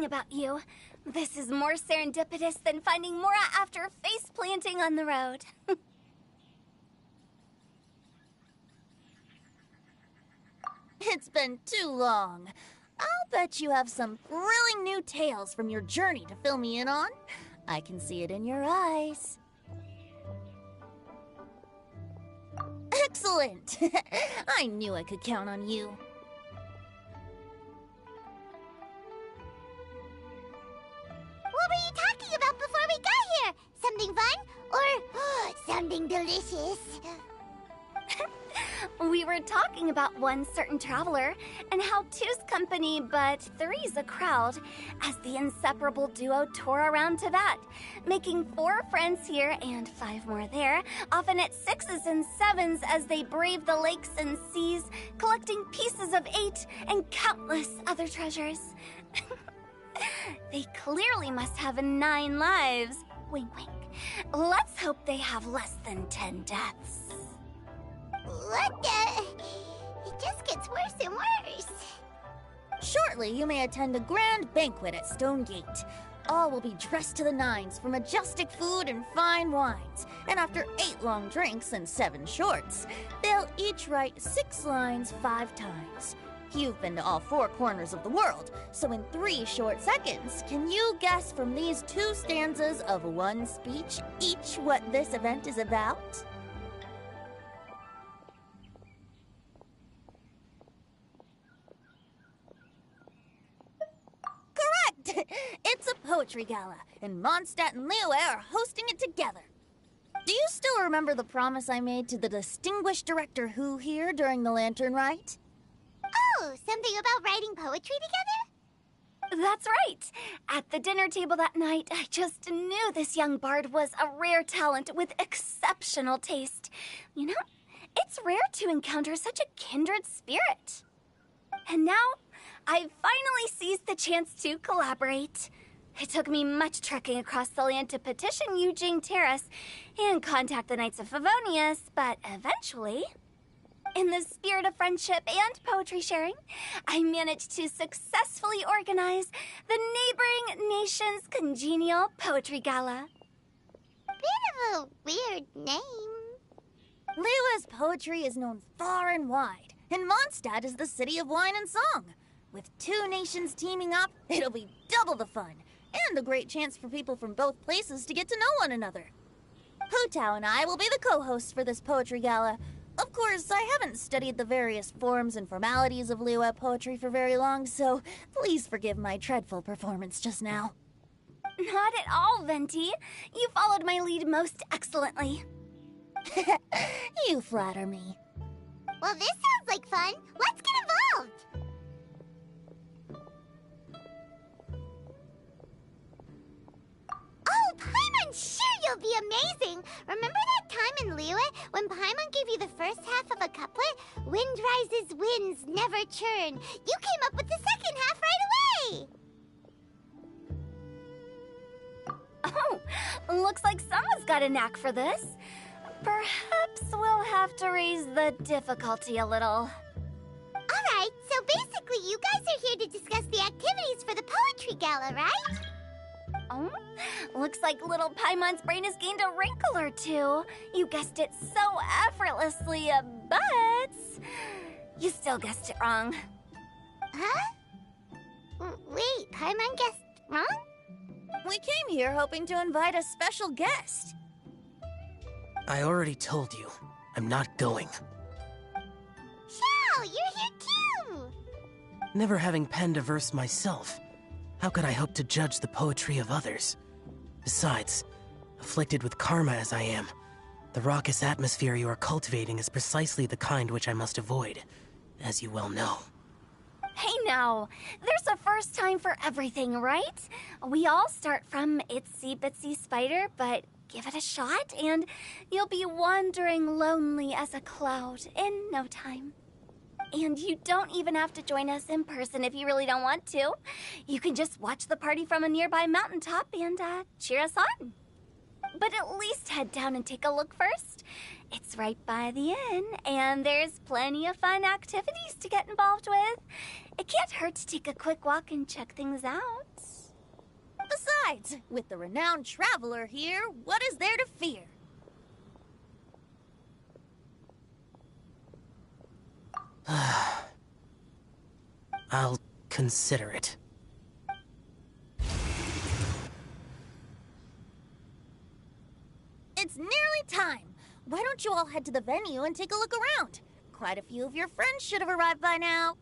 about you. This is more serendipitous than finding Mora after face planting on the road. It's been too long. I'll bet you have some thrilling new tales from your journey to fill me in on. I can see it in your eyes. Excellent! I knew I could count on you. What were you talking about before we got here? Something fun? Or something delicious? We were talking about one certain traveler, and how two's company, but three's a crowd, as the inseparable duo tore around Tibet, making 4 friends here and 5 more there, often at 6s and 7s as they braved the lakes and seas, collecting pieces of 8 and countless other treasures. They clearly must have 9 lives. Wink, wink. Let's hope they have less than 10 deaths. What the? It just gets worse and worse. Shortly, you may attend a grand banquet at Stone Gate. All will be dressed to the nines for majestic food and fine wines. And after 8 long drinks and 7 shorts, they'll each write 6 lines 5 times. You've been to all 4 corners of the world, so in 3 short seconds, can you guess from these 2 stanzas of 1 speech each what this event is about? It's a poetry gala, and Mondstadt and Liyue are hosting it together. Do you still remember the promise I made to the distinguished director Who here during the Lantern Rite? Oh, something about writing poetry together? That's right! At the dinner table that night, I just knew this young bard was a rare talent with exceptional taste. You know, it's rare to encounter such a kindred spirit. And now, I've finally seized the chance to collaborate. It took me much trekking across the land to petition Eugene Terrace and contact the Knights of Favonius, but eventually, in the spirit of friendship and poetry sharing, I managed to successfully organize the neighboring nation's congenial poetry gala. Bit of a weird name. Liyue's poetry is known far and wide, and Mondstadt is the city of wine and song. With 2 nations teaming up, it'll be double the fun, and a great chance for people from both places to get to know one another. Hu Tao and I will be the co-hosts for this poetry gala. Of course, I haven't studied the various forms and formalities of Liyue poetry for very long, so please forgive my dreadful performance just now. Not at all, Venti. You followed my lead most excellently. You flatter me. Well, this sounds like fun. Let's get involved. Oh, Paimon, sure you'll be amazing. Remember that time in Liyue when Paimon gave you the first half of a couplet? Wind rises, winds never churn. You came up with the second half right away. Oh, looks like someone's got a knack for this. Perhaps we'll have to raise the difficulty a little. Alright, so basically you guys are here to discuss the activities for the poetry gala, right? Oh, looks like little Paimon's brain has gained a wrinkle or 2. You guessed it so effortlessly, but you still guessed it wrong. Huh? Wait, Paimon guessed wrong? We came here hoping to invite a special guest. I already told you, I'm not going. Xiao, you're here too! Never having penned a verse myself, how could I hope to judge the poetry of others? Besides, afflicted with karma as I am, the raucous atmosphere you are cultivating is precisely the kind which I must avoid, as you well know. Hey now, there's a first time for everything, right? We all start from itsy bitsy spider, but give it a shot and you'll be wandering lonely as a cloud in no time. And you don't even have to join us in person if you really don't want to. You can just watch the party from a nearby mountaintop and cheer us on. But at least head down and take a look first. It's right by the inn, and there's plenty of fun activities to get involved with. It can't hurt to take a quick walk and check things out. Besides, with the renowned traveler here, what is there to fear? I'll consider it. It's nearly time. Why don't you all head to the venue and take a look around? Quite a few of your friends should have arrived by now.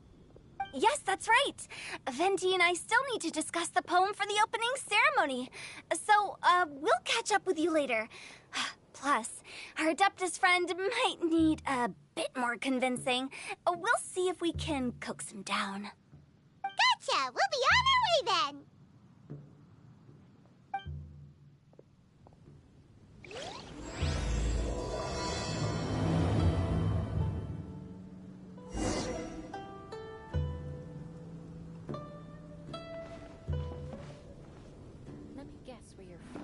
Yes, that's right. Venti and I still need to discuss the poem for the opening ceremony. So, we'll catch up with you later. Plus, our Adeptus friend might need a bit more convincing. We'll see if we can coax him down. Gotcha! We'll be on our way then! Let me guess where you're from.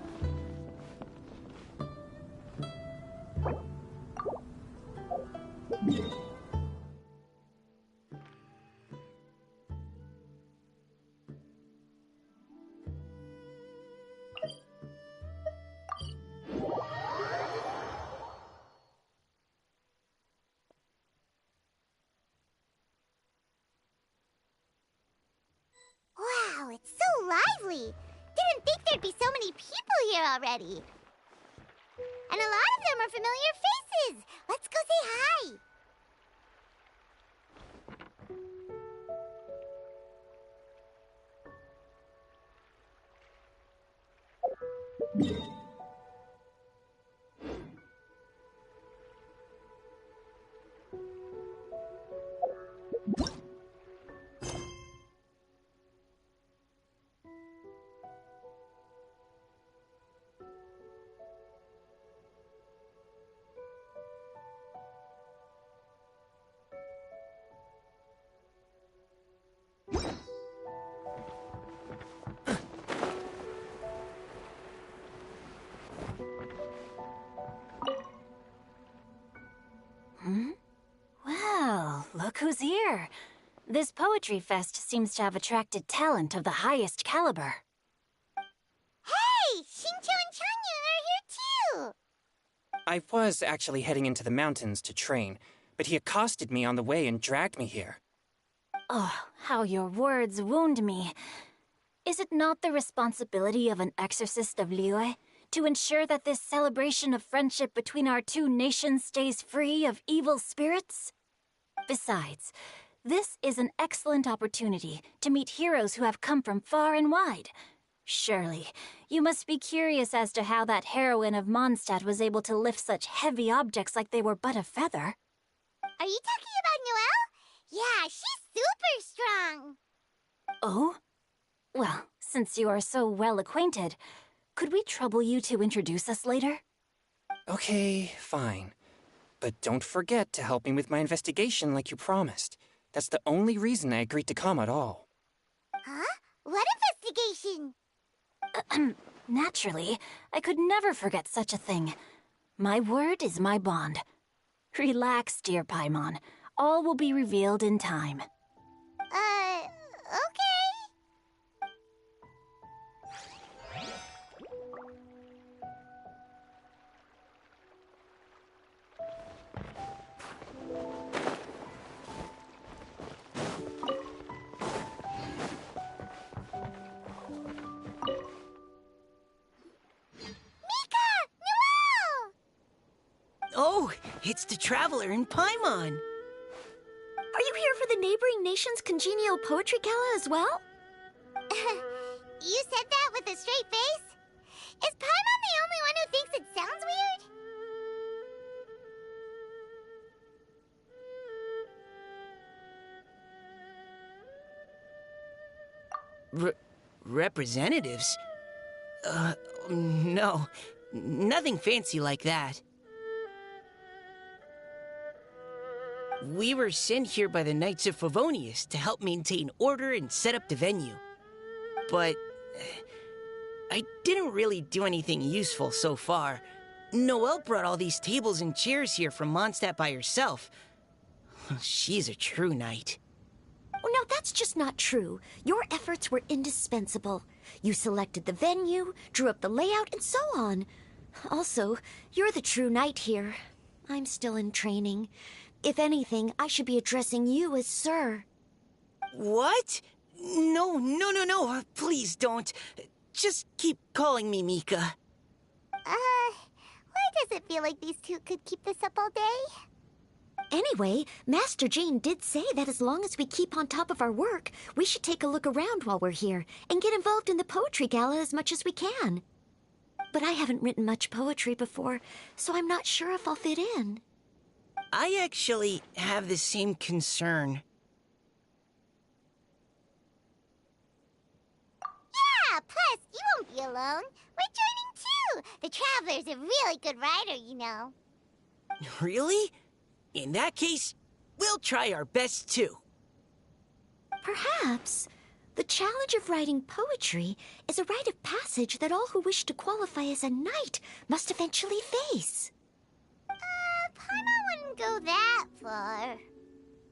Wow, it's so lively! Didn't think there'd be so many people here already. And a lot of them are familiar faces! Let's go say hi! Well, look who's here. This poetry fest seems to have attracted talent of the highest caliber. Hey! Shincho and Changyun are here too! I was actually heading into the mountains to train, but he accosted me on the way and dragged me here. Oh, how your words wound me. Is it not the responsibility of an exorcist of Liyue to ensure that this celebration of friendship between our two nations stays free of evil spirits? Besides, this is an excellent opportunity to meet heroes who have come from far and wide. Surely, you must be curious as to how that heroine of Mondstadt was able to lift such heavy objects like they were but a feather. Are you talking about Noelle? Yeah, she's super strong! Oh? Well, since you are so well acquainted, could we trouble you to introduce us later? Okay, fine. But don't forget to help me with my investigation like you promised. That's the only reason I agreed to come at all. Huh? What investigation? Naturally, I could never forget such a thing. My word is my bond. Relax, dear Paimon. All will be revealed in time. Okay. Oh, it's the Traveler in Paimon. Are you here for the neighboring nation's congenial poetry gala as well? You said that with a straight face? Is Paimon the only one who thinks it sounds weird? Representatives? No. Nothing fancy like that. We were sent here by the Knights of Favonius to help maintain order and set up the venue. But I didn't really do anything useful so far. Noelle brought all these tables and chairs here from Mondstadt by herself. She's a true knight. Oh, no, that's just not true. Your efforts were indispensable. You selected the venue, drew up the layout, and so on. Also, you're the true knight here. I'm still in training. If anything, I should be addressing you as Sir. What? No, no, no, no. Please don't. Just keep calling me Mika. Why does it feel like these two could keep this up all day? Anyway, Master Jane did say that as long as we keep on top of our work, we should take a look around while we're here and get involved in the poetry gala as much as we can. But I haven't written much poetry before, so I'm not sure if I'll fit in. I actually have the same concern. Yeah, plus, you won't be alone. We're joining too. The Traveler's a really good writer, you know. Really? In that case, we'll try our best too. Perhaps. The challenge of writing poetry is a rite of passage that all who wish to qualify as a knight must eventually face. Paimon wouldn't go that far.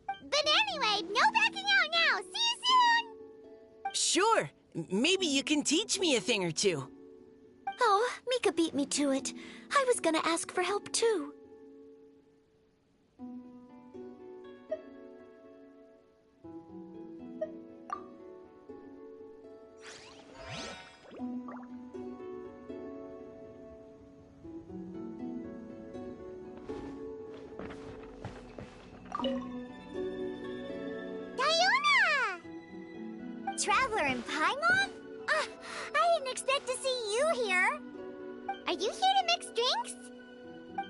But anyway, no backing out now. See you soon! Sure. Maybe you can teach me a thing or two. Oh, Mika beat me to it. I was gonna ask for help too. Diona! Traveler and Paimon? I didn't expect to see you here. Are you here to mix drinks?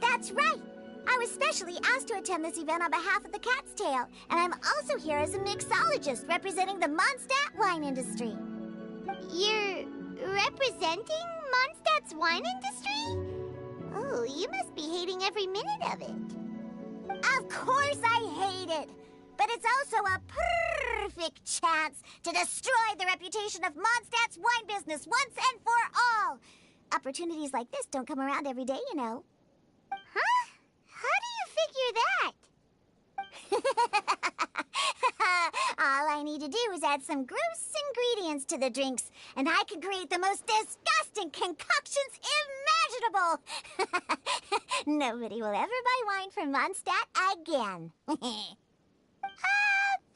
That's right. I was specially asked to attend this event on behalf of the Cat's Tail, and I'm also here as a mixologist representing the Mondstadt wine industry. You're representing Mondstadt's wine industry? Oh, you must be hating every minute of it. Of course I hate it! But it's also a perfect chance to destroy the reputation of Mondstadt's wine business once and for all! Opportunities like this don't come around every day, you know. Huh? How do you figure that? All I need to do is add some gross ingredients to the drinks, and I can create the most disgusting concoctions imaginable! Nobody will ever buy wine from Mondstadt again.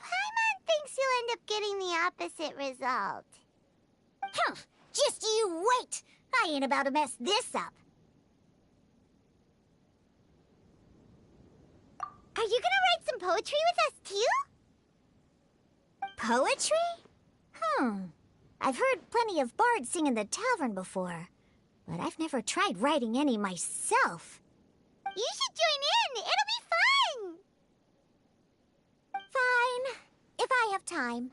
Paimon thinks you'll end up getting the opposite result. Just you wait! I ain't about to mess this up. Are you gonna write some poetry with us, too? Poetry? I've heard plenty of bards sing in the tavern before, but I've never tried writing any myself. You should join in! It'll be fun! Fine, if I have time.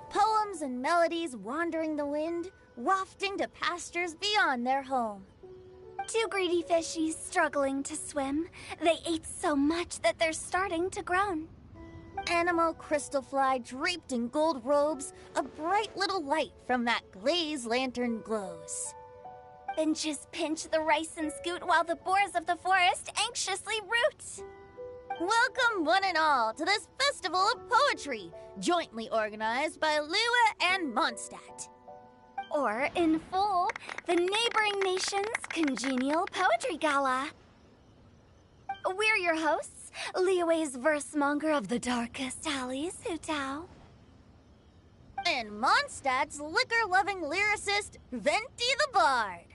Poems and melodies wandering the wind, wafting to pastures beyond their home. Two greedy fishies struggling to swim. They ate so much that they're starting to groan. Animal crystal fly draped in gold robes, a bright little light from that glazed lantern glows. Finches pinch the rice and scoot while the boars of the forest anxiously root. Welcome one and all to this festival of poetry, jointly organized by Liyue and Mondstadt. Or, in full, the neighboring nation's congenial poetry gala. We're your hosts, Liyue's verse-monger of the darkest alleys, Hutao. And Mondstadt's liquor-loving lyricist, Venti the Bard.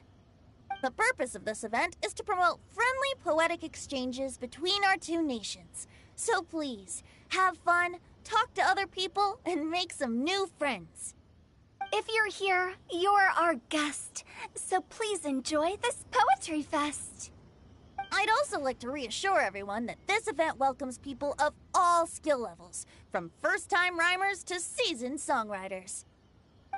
The purpose of this event is to promote friendly poetic exchanges between our two nations. So please, have fun, talk to other people, and make some new friends. If you're here, you're our guest, so please enjoy this poetry fest. I'd also like to reassure everyone that this event welcomes people of all skill levels, from first-time rhymers to seasoned songwriters.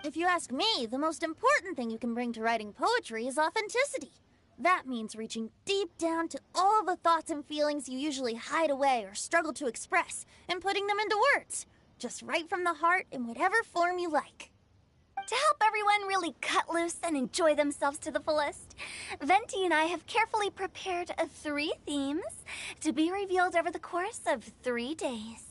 If you ask me, the most important thing you can bring to writing poetry is authenticity. That means reaching deep down to all the thoughts and feelings you usually hide away or struggle to express, and putting them into words. Just right from the heart in whatever form you like. To help everyone really cut loose and enjoy themselves to the fullest, Venti and I have carefully prepared 3 themes to be revealed over the course of 3 days.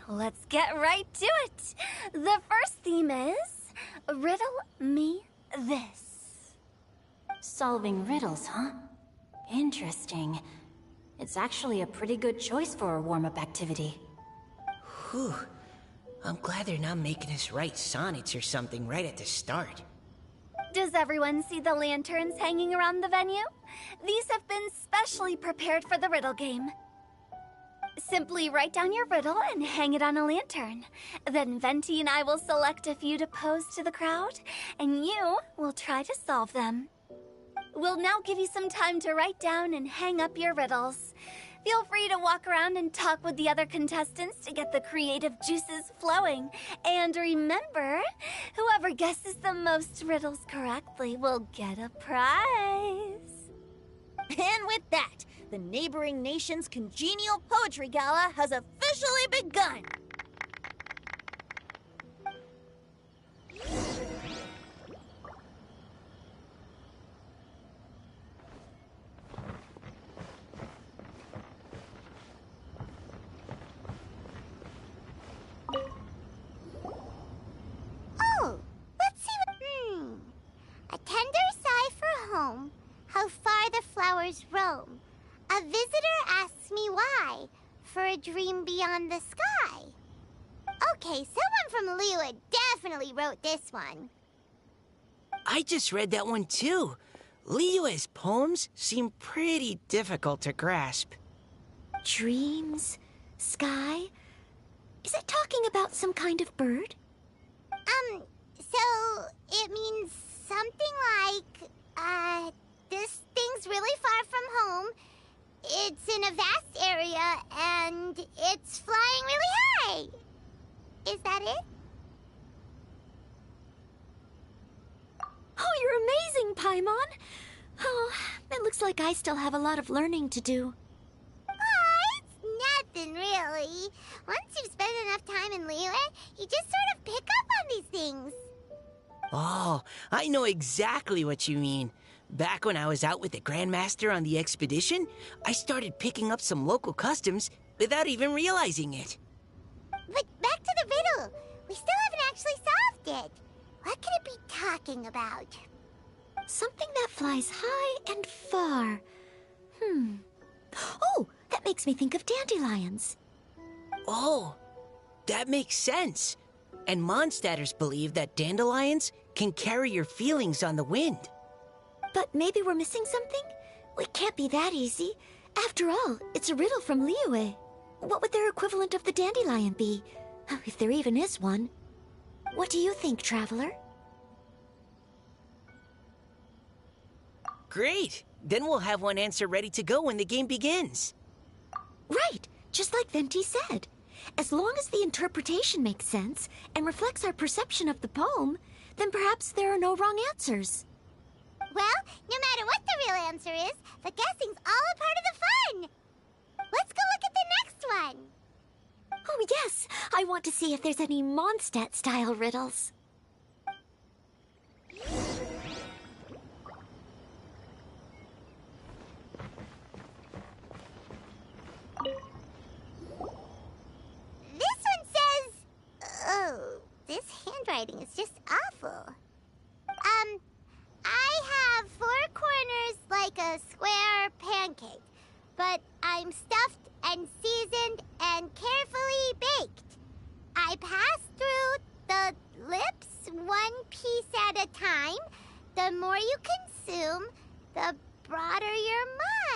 Let's get right to it. The first theme is Riddle Me This. Solving riddles, huh? Interesting. It's actually a pretty good choice for a warm-up activity. Whew. I'm glad they're not making us write sonnets or something right at the start. Does everyone see the lanterns hanging around the venue? These have been specially prepared for the riddle game. Simply write down your riddle and hang it on a lantern. Then Venti and I will select a few to pose to the crowd, and you will try to solve them. We'll now give you some time to write down and hang up your riddles. Feel free to walk around and talk with the other contestants to get the creative juices flowing. And remember, whoever guesses the most riddles correctly will get a prize. And with that, the neighboring nation's congenial poetry gala has officially begun. Oh, let's see what... A tender sigh for home, how far the flowers roam. A visitor asks me why, for a dream beyond the sky. Okay, someone from Liyue definitely wrote this one. I just read that one too. Liyue's poems seem pretty difficult to grasp. Dreams? Sky? Is it talking about some kind of bird? So it means something like, this thing's really far from home. It's in a vast area, and it's flying really high. Is that it? Oh, you're amazing, Paimon! Oh, it looks like I still have a lot of learning to do. It's nothing, really. Once you've spent enough time in Liyue, you just sort of pick up on these things. Oh, I know exactly what you mean. Back when I was out with the Grandmaster on the expedition, I started picking up some local customs without even realizing it. But back to the riddle. We still haven't actually solved it. What could it be talking about? Something that flies high and far. Oh, that makes me think of dandelions. Oh, that makes sense. And Mondstadters believe that dandelions can carry your feelings on the wind. But maybe we're missing something? It can't be that easy. After all, it's a riddle from Liyue. What would their equivalent of the dandelion be? If there even is one. What do you think, Traveler? Great! Then we'll have one answer ready to go when the game begins. Right, just like Venti said. As long as the interpretation makes sense and reflects our perception of the poem, then perhaps there are no wrong answers. Well, no matter what the real answer is, the guessing's all a part of the fun. Let's go look at the next one. Oh yes, I want to see if there's any Mondstadt-style riddles. This one says... Oh, this handwriting is just awful. I have 4 corners like a square pancake, but I'm stuffed and seasoned and carefully baked. I pass through the lips 1 piece at a time. The more you consume, the broader your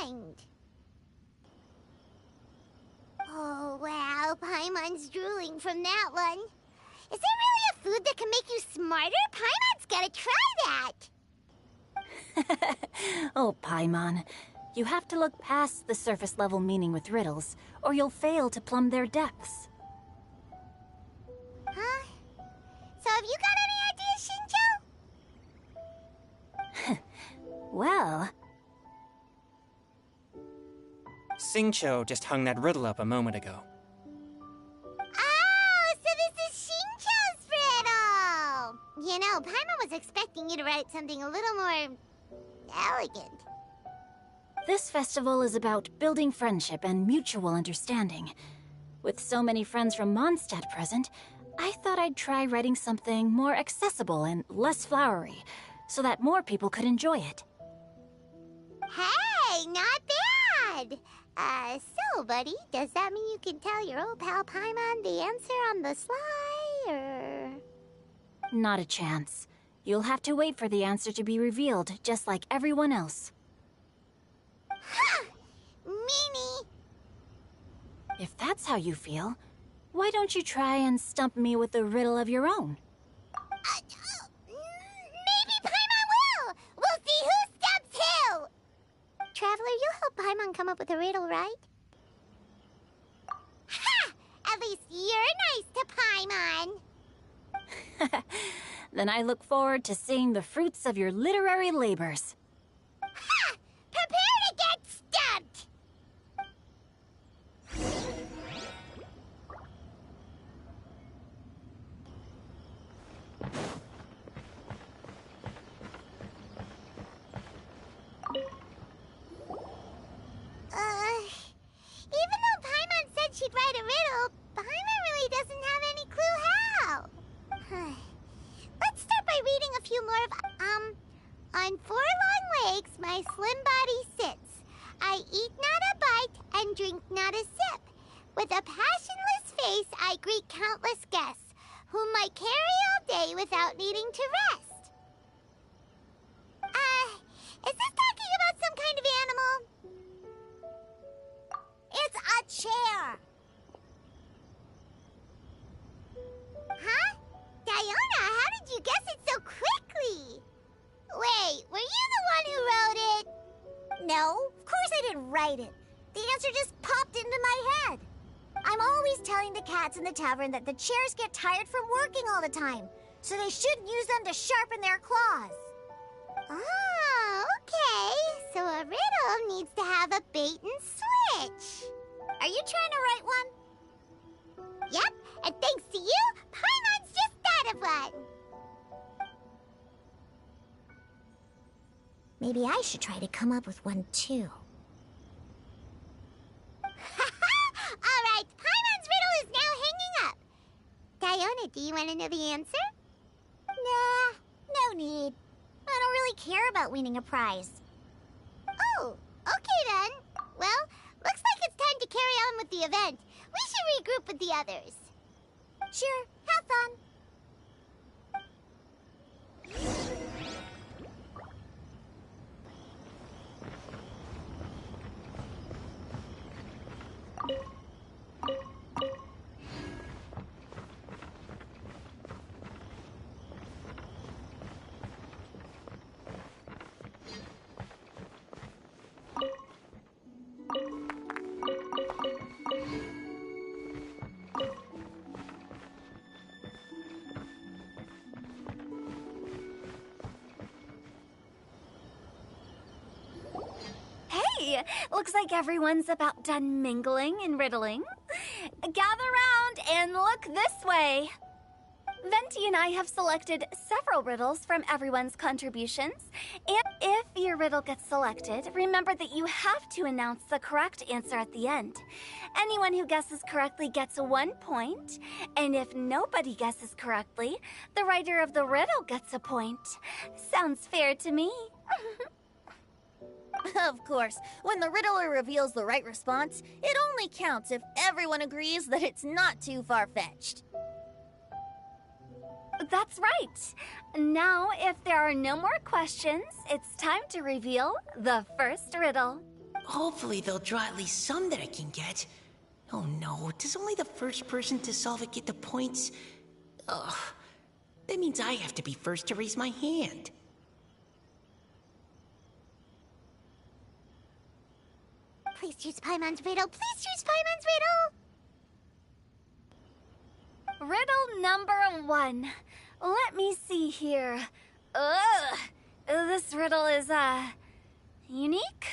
mind. Oh, wow, Paimon's drooling from that one. Is there really a food that can make you smarter? Paimon's gotta try that. Oh, Paimon. You have to look past the surface level meaning with riddles, or you'll fail to plumb their depths. Huh? So have you got any ideas, Shinjo? Well, Xingqiu just hung that riddle up a moment ago. Oh, so this is Shinjo's riddle! You know, Paimon was expecting you to write something a little more elegant. this festival is about building friendship and mutual understanding. With so many friends from Mondstadt present, I thought I'd try writing something more accessible and less flowery, so that more people could enjoy it. Hey, not bad! So, buddy, does that mean you can tell your old pal Paimon the answer on the sly, or...? Not a chance. You'll have to wait for the answer to be revealed, just like everyone else. Ha! Meanie! If that's how you feel, why don't you try and stump me with a riddle of your own? Maybe Paimon will! We'll see who stumps who! Traveler, you'll help Paimon come up with a riddle, right? Ha! At least you're nice to Paimon! Then I look forward to seeing the fruits of your literary labors. Ha! Prepare to get stumped! Even though Paimon said she'd write a riddle, Paimon really doesn't have any clue how. Let's start by reading a few more of, on 4 long legs my slim body sits. I eat not a bite and drink not a sip. With a passionless face I greet countless guests, whom I carry all day without needing to rest. Is this talking about some kind of animal? It's a chair. Huh? Diona, how did you guess it so quickly? Wait, were you the one who wrote it? No, of course I didn't write it. The answer just popped into my head. I'm always telling the cats in the tavern that the chairs get tired from working all the time, so they shouldn't use them to sharpen their claws. Oh, okay. So a riddle needs to have a bait and switch. Are you trying to write one? Yep, and thanks to you, Paimon's just thought of one. Maybe I should try to come up with one too. All right, Paimon's riddle is now hanging up. Diona, do you want to know the answer? Nah, no need. I don't really care about winning a prize. Oh, okay then. Well, looks like it's time to carry on with the event. We should regroup with the others. Sure, have fun. Hey, looks like everyone's about done mingling and riddling. Gather round and look this way. Venti and I have selected several riddles from everyone's contributions. And if your riddle gets selected, remember that you have to announce the correct answer at the end. Anyone who guesses correctly gets 1 point. And if nobody guesses correctly, the writer of the riddle gets a point. Sounds fair to me. Of course, when the riddler reveals the right response, it only counts if everyone agrees that it's not too far-fetched. That's right. Now, if there are no more questions, it's time to reveal the first riddle. Hopefully they'll draw at least some that I can get. Oh no, does only the first person to solve it get the points? Ugh, that means I have to be first to raise my hand. choose Paimon's riddle. Please choose Paimon's riddle. Riddle number 1. Let me see here. Ugh. This riddle is, unique,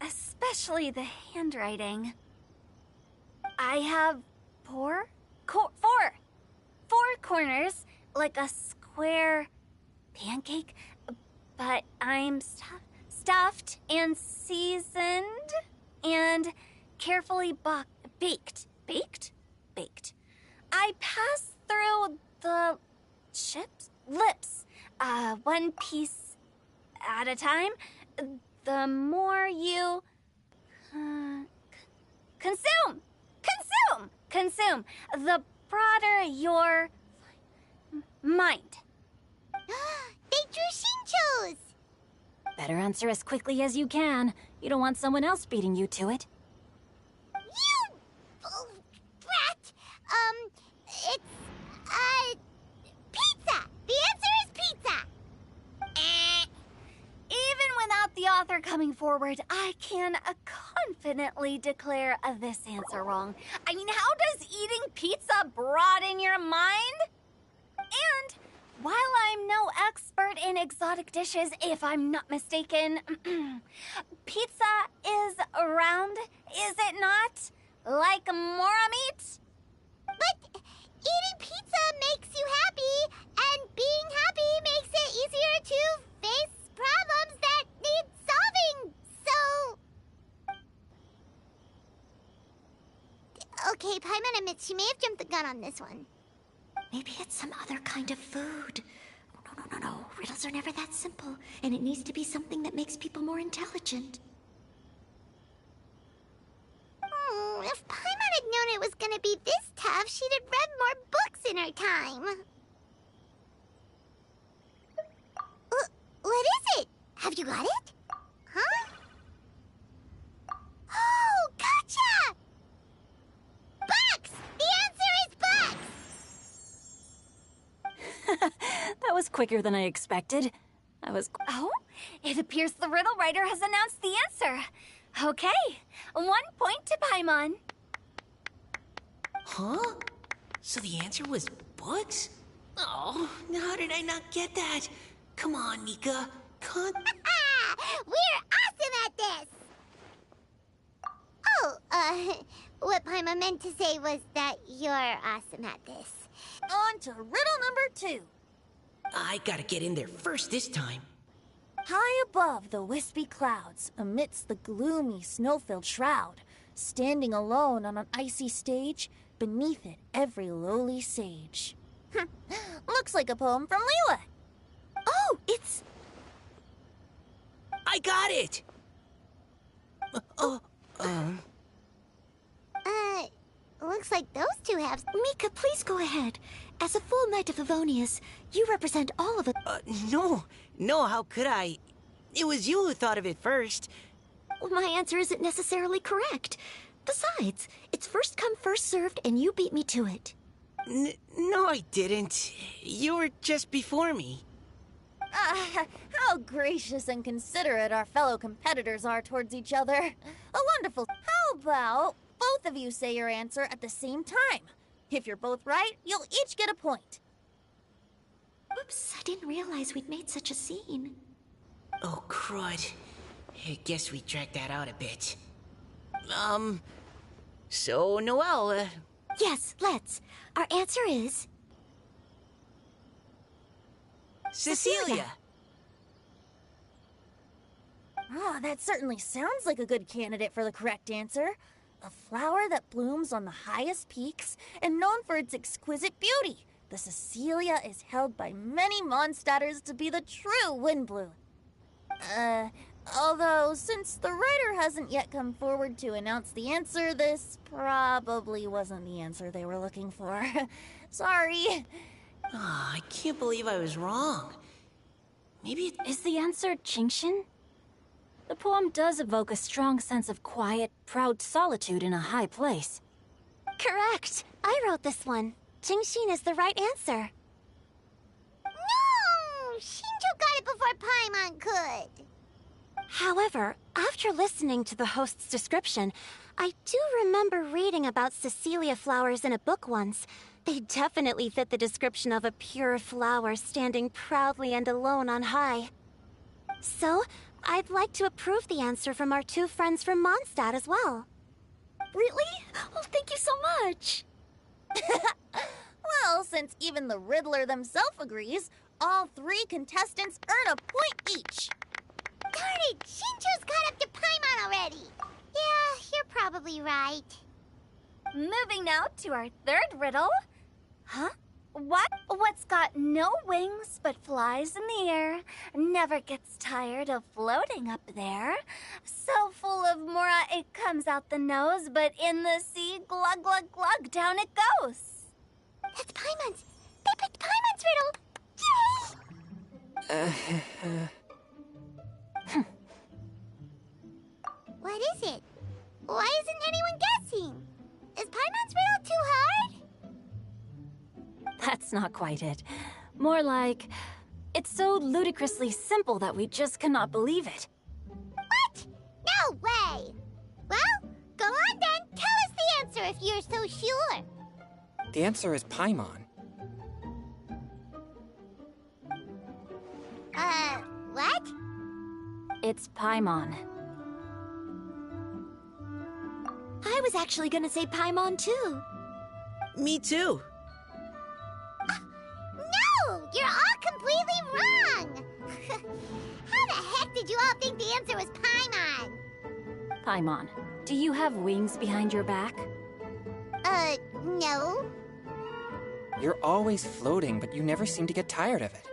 especially the handwriting. I have four corners, like a square pancake, but I'm stuffed and seasoned and carefully baked. Baked. I pass through the lips, one piece at a time. The more you consume, the broader your mind. They drew Shinchos! Better answer as quickly as you can. You don't want someone else beating you to it. You brat! It's, pizza! The answer is pizza! Even without the author coming forward, I can confidently declare this answer wrong. I mean, how does eating pizza broaden your mind? And while I'm no expert in exotic dishes, if I'm not mistaken, pizza is round, is it not? Like mora meat? But eating pizza makes you happy, and being happy makes it easier to face problems that need solving, so... Okay, Paimon admits she may have jumped the gun on this one. Maybe it's some other kind of food. No. Riddles are never that simple, and it needs to be something that makes people more intelligent. If Paimon had known it was gonna be this tough, she'd have read more books in her time. What is it? Have you got it? Huh? Oh, gotcha! Bucks! The answer is bucks! That was quicker than I expected. Oh, it appears the riddle writer has announced the answer. Okay, 1 point to Paimon. Huh? So the answer was bugs? Oh, how did I not get that? Come on, Mika. We're awesome at this! Oh, what Paimon meant to say was that you're awesome at this. On to riddle number 2. I gotta get in there first this time. High above the wispy clouds, amidst the gloomy snow-filled shroud, standing alone on an icy stage, beneath it every lowly sage. Looks like a poem from Leela. Oh, it's... I got it! Looks like those two have... Mika, please go ahead. As a full Knight of Favonius, you represent all of it. No, how could I? It was you who thought of it first. Well, my answer isn't necessarily correct. Besides, it's first come, first served, and you beat me to it. No, I didn't. You were just before me. How gracious and considerate our fellow competitors are towards each other. A wonderful... How about both of you say your answer at the same time? If you're both right, you'll each get a point. Oops, I didn't realize we'd made such a scene. Oh, crud. I guess we dragged that out a bit. So, Noelle, Yes, let's. Our answer is... Cecilia! Oh, that certainly sounds like a good candidate for the correct answer. A flower that blooms on the highest peaks and known for its exquisite beauty. The Cecilia is held by many Mondstadters to be the true Windblue. Although, since the writer hasn't yet come forward to announce the answer, this probably wasn't the answer they were looking for. Sorry. Oh, I can't believe I was wrong. Maybe Is the answer Jingshin? The poem does evoke a strong sense of quiet, proud solitude in a high place. Correct. I wrote this one. Jingshin is the right answer. No! Shinjo got it before Paimon could. However, after listening to the host's description, I do remember reading about Cecilia flowers in a book once. They definitely fit the description of a pure flower standing proudly and alone on high. So, I'd like to approve the answer from our two friends from Mondstadt as well. Really? Oh, thank you so much. Well, since even the Riddler themselves agrees, all three contestants earn a point each. Darn it! Shincho's caught up to Paimon already! Yeah, you're probably right. Moving now to our third riddle. Huh? What's got no wings but flies in the air, never gets tired of floating up there? So full of mora it comes out the nose, but in the sea, glug glug glug, down it goes. That's Paimon's! They picked Paimon's riddle! Yay! What is it? Why isn't anyone guessing? Is Paimon's riddle too hard? That's not quite it. More like, it's so ludicrously simple that we just cannot believe it. What? No way! Well, go on then. Tell us the answer if you're so sure. The answer is Paimon. What? It's Paimon. I was actually gonna say Paimon too. Me too. No! You're all completely wrong! How the heck did you all think the answer was Paimon? Paimon, do you have wings behind your back? No. You're always floating, but you never seem to get tired of it.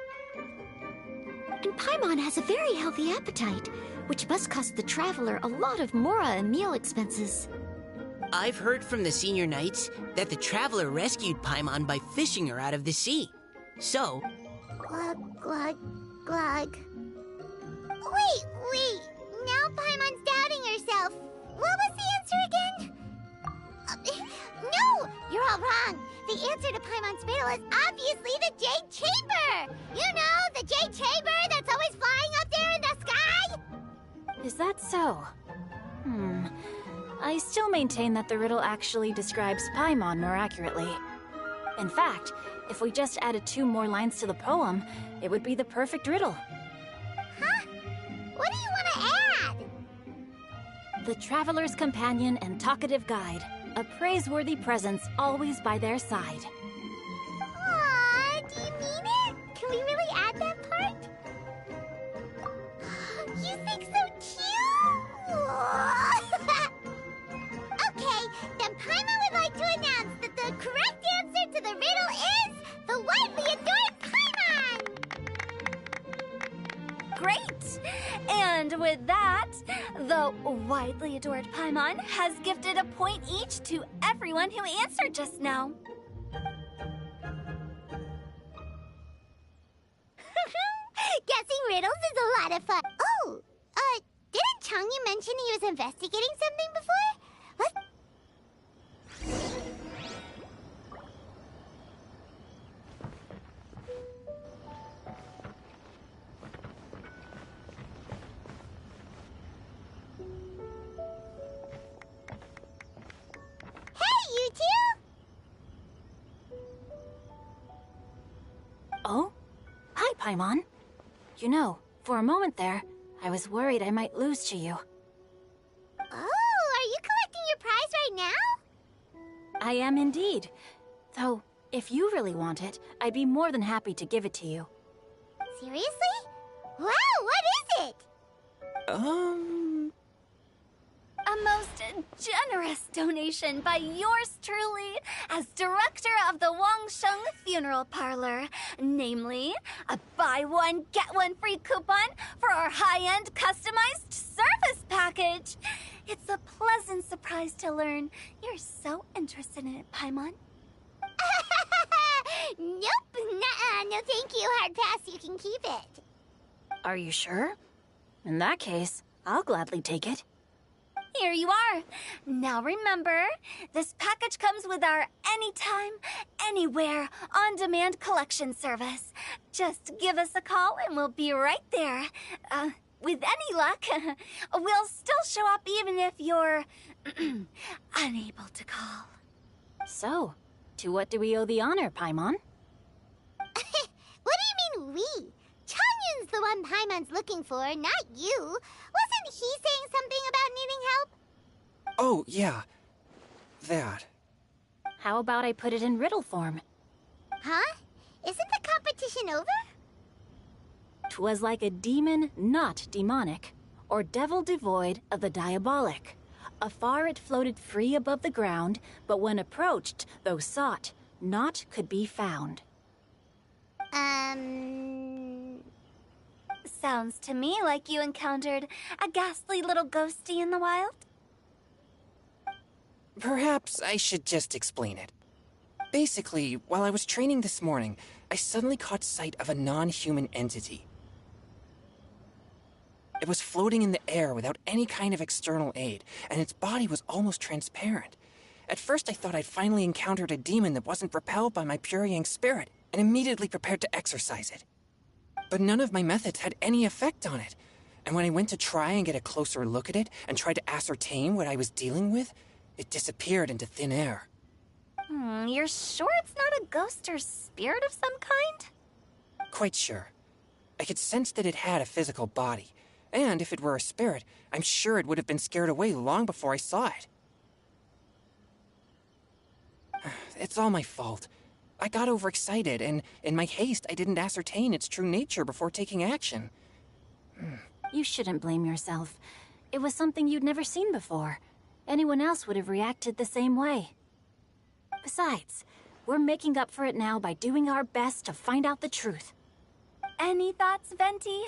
And Paimon has a very healthy appetite, which must cost the traveler a lot of mora and meal expenses. I've heard from the senior knights that the traveler rescued Paimon by fishing her out of the sea. So... Glug, glug, glug. Wait. Now Paimon's doubting herself. What was the answer again? No! You're all wrong. The answer to Paimon's riddle is obviously the Jade Chamber! You know, the Jade Chamber that's always flying up there in the sky? Is that so? I still maintain that the riddle actually describes Paimon more accurately. In fact, if we just added 2 more lines to the poem, it would be the perfect riddle. Huh? What do you want to add? The traveler's companion and talkative guide, a praiseworthy presence always by their side. Aw, do you mean it? Can we really add that part? You think so cute? Okay, then Paimon would like to announce that the correct answer to the riddle is the widely adored Paimon! Great! And with that, the widely adored Paimon has gifted a point each to everyone who answered just now. Guessing riddles is a lot of fun. Oh, didn't Changyu mention he was investigating something before? Let's... Hey, you two! Oh? Hi, Paimon. You know, for a moment there, I was worried I might lose to you. Oh, are you collecting your prize right now? I am indeed. Though, if you really want it, I'd be more than happy to give it to you. Seriously? Wow, what is it? A most generous donation by yours truly as director of the Wangsheng Funeral Parlor. Namely, a buy one, get one free coupon for our high-end customized service package. It's a pleasant surprise to learn you're so interested in it, Paimon. Nope, nuh-uh, no thank you, hard pass, you can keep it. Are you sure? In that case, I'll gladly take it. Here you are. Now remember, this package comes with our anytime, anywhere, on-demand collection service. Just give us a call and we'll be right there. with any luck, we'll still show up even if you're unable to call. So, to what do we owe the honor, Paimon? What do you mean, we? Chongyun's the one Paimon's looking for, not you. Wasn't he saying something about needing help? Oh, yeah. That. How about I put it in riddle form? Huh? Isn't the competition over? 'Twas like a demon not demonic, or devil devoid of the diabolic. Afar it floated free above the ground, but when approached, though sought, naught could be found. Sounds to me like you encountered a ghastly little ghosty in the wild. Perhaps I should just explain it. Basically, while I was training this morning, I suddenly caught sight of a non-human entity. It was floating in the air without any kind of external aid, and its body was almost transparent. At first I thought I'd finally encountered a demon that wasn't repelled by my pure yang spirit, and immediately prepared to exorcise it. But none of my methods had any effect on it, and when I went to try and get a closer look at it and tried to ascertain what I was dealing with, it disappeared into thin air. You're sure it's not a ghost or spirit of some kind? Quite sure. I could sense that it had a physical body, and if it were a spirit, I'm sure it would have been scared away long before I saw it. It's all my fault. I got overexcited, and in my haste, I didn't ascertain its true nature before taking action. You shouldn't blame yourself. It was something you'd never seen before. Anyone else would have reacted the same way. Besides, we're making up for it now by doing our best to find out the truth. Any thoughts, Venti?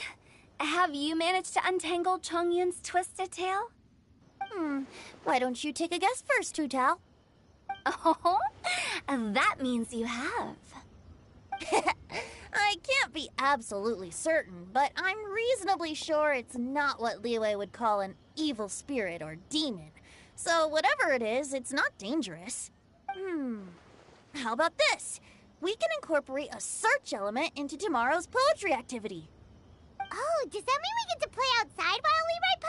Have you managed to untangle Chongyun's twisted tail? Why don't you take a guess first, Hu Tao? Oh, that means you have. I can't be absolutely certain, but I'm reasonably sure it's not what Liyue would call an evil spirit or demon. So whatever it is, it's not dangerous. How about this? We can incorporate a search element into tomorrow's poetry activity. Oh, does that mean we get to play outside while we write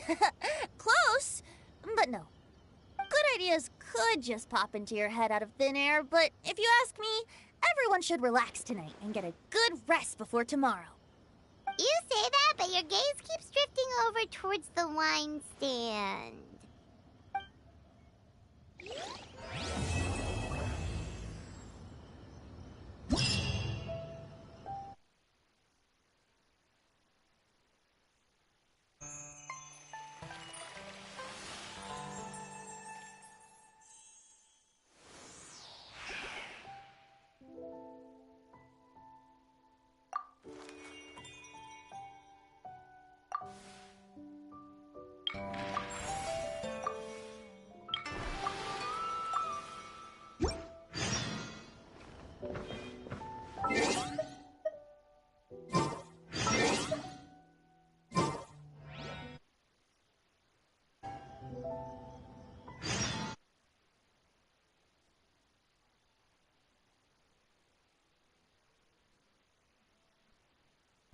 poetry? Close, but no. Good ideas could just pop into your head out of thin air, but if you ask me, everyone should relax tonight and get a good rest before tomorrow. You say that, but your gaze keeps drifting over towards the wine stand.